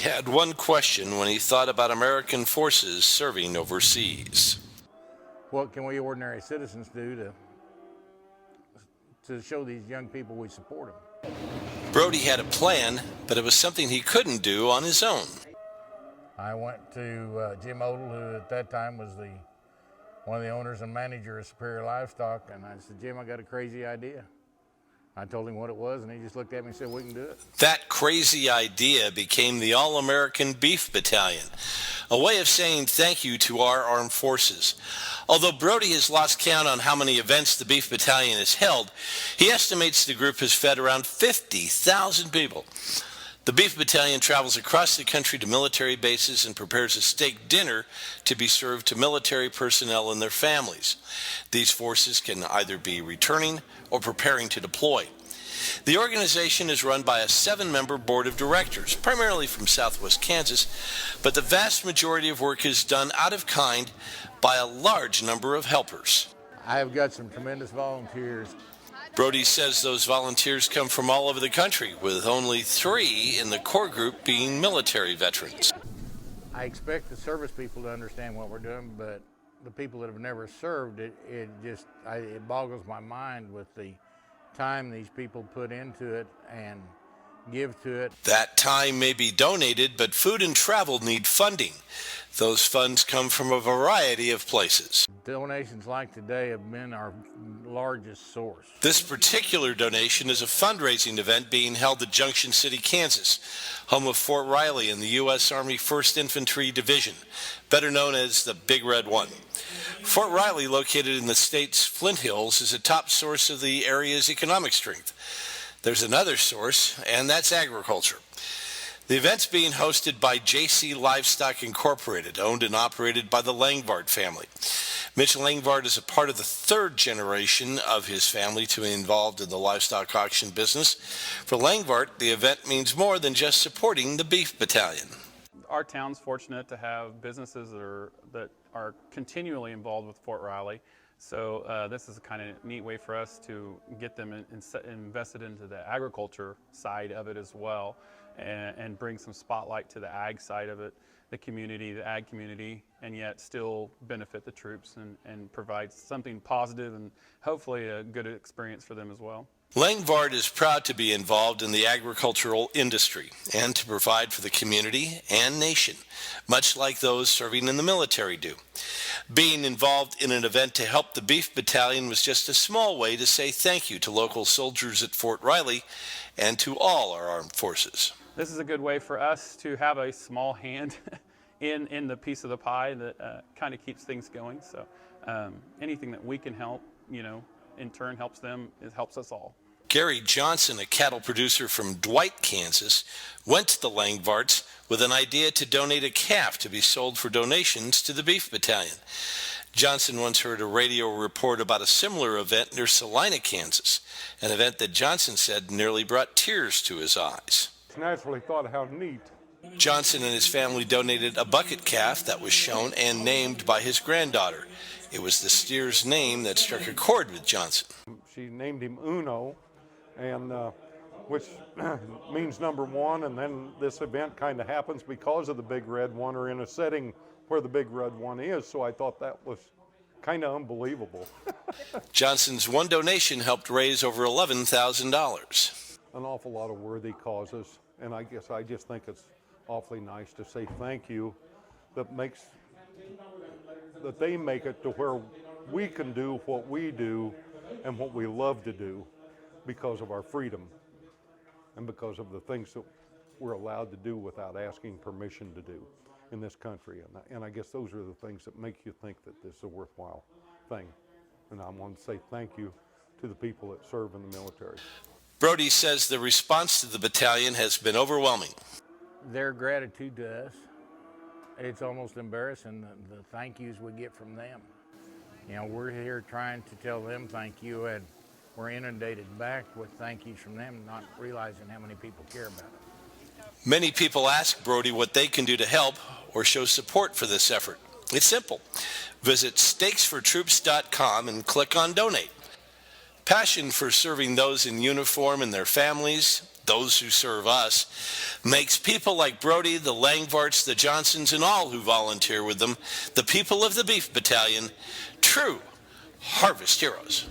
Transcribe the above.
had one question when he thought about American forces serving overseas. What can we ordinary citizens do to show these young people we support them? Brody had a plan, but it was something he couldn't do on his own. I went to Jim Odell, who at that time was one of the owners and manager of Superior Livestock, and I said, Jim, I got a crazy idea. I told him what it was, and he just looked at me and said, we can do it. That crazy idea became the All-American Beef Battalion, a way of saying thank you to our armed forces. Although Brody has lost count on how many events the Beef Battalion has held, he estimates the group has fed around 50,000 people. The Beef Battalion travels across the country to military bases and prepares a steak dinner to be served to military personnel and their families. These forces can either be returning or preparing to deploy. The organization is run by a 7-member board of directors, primarily from southwest Kansas, but the vast majority of work is done out of kind by a large number of helpers. I have got some tremendous volunteers. Brody says those volunteers come from all over the country, with only 3 in the core group being military veterans. I expect the service people to understand what we're doing, but the people that have never served, it boggles my mind with the time these people put into it and give to it. That time may be donated, but food and travel need funding. Those funds come from a variety of places. Donations like today have been our largest source. This particular donation is a fundraising event being held at Junction City, Kansas, home of Fort Riley in the U.S. Army 1st Infantry Division, better known as the Big Red One. Fort Riley, located in the state's Flint Hills, is a top source of the area's economic strength. There's another source, and that's agriculture. The event's being hosted by JC Livestock Incorporated, owned and operated by the Langvard family. Mitch Langvard is a part of the 3rd generation of his family to be involved in the livestock auction business. For Langvard, the event means more than just supporting the Beef Battalion. Our town's fortunate to have businesses that are continually involved with Fort Riley. So this is a kind of neat way for us to get them invested into the agriculture side of it as well, and bring some spotlight to the ag side of it, the ag community, and yet still benefit the troops and provide something positive and hopefully a good experience for them as well. Langvard is proud to be involved in the agricultural industry and to provide for the community and nation, much like those serving in the military do. Being involved in an event to help the Beef Battalion was just a small way to say thank you to local soldiers at Fort Riley and to all our armed forces. This is a good way for us to have a small hand in the piece of the pie that kind of keeps things going. So anything that we can help, in turn helps them, it helps us all. Gary Johnson, a cattle producer from Dwight, Kansas, went to the Langvards with an idea to donate a calf to be sold for donations to the Beef Battalion. Johnson once heard a radio report about a similar event near Salina, Kansas, an event that Johnson said nearly brought tears to his eyes. Naturally thought, how neat. Johnson and his family donated a bucket calf that was shown and named by his granddaughter. It was the steer's name that struck a chord with Johnson. She named him Uno, and which means number 1, and then this event kind of happens because of the Big Red One, or in a setting where the Big Red One is, so I thought that was kind of unbelievable. Johnson's one donation helped raise over $11,000. An awful lot of worthy causes, and I just think it's awfully nice to say thank you that they make it to where we can do what we do and what we love to do because of our freedom and because of the things that we're allowed to do without asking permission to do in this country. And I guess those are the things that make you think that this is a worthwhile thing. And I want to say thank you to the people that serve in the military. Brody says the response to the battalion has been overwhelming. Their gratitude to us, it's almost embarrassing, the thank yous we get from them. We're here trying to tell them thank you, and we're inundated back with thank yous from them, not realizing how many people care about it. Many people ask Brody what they can do to help or show support for this effort. It's simple. Visit stakesfortroops.com and click on Donate. Passion for serving those in uniform and their families those who serve us, makes people like Brody, the Langvarts, the Johnsons, and all who volunteer with them, the people of the Beef Battalion, true harvest heroes.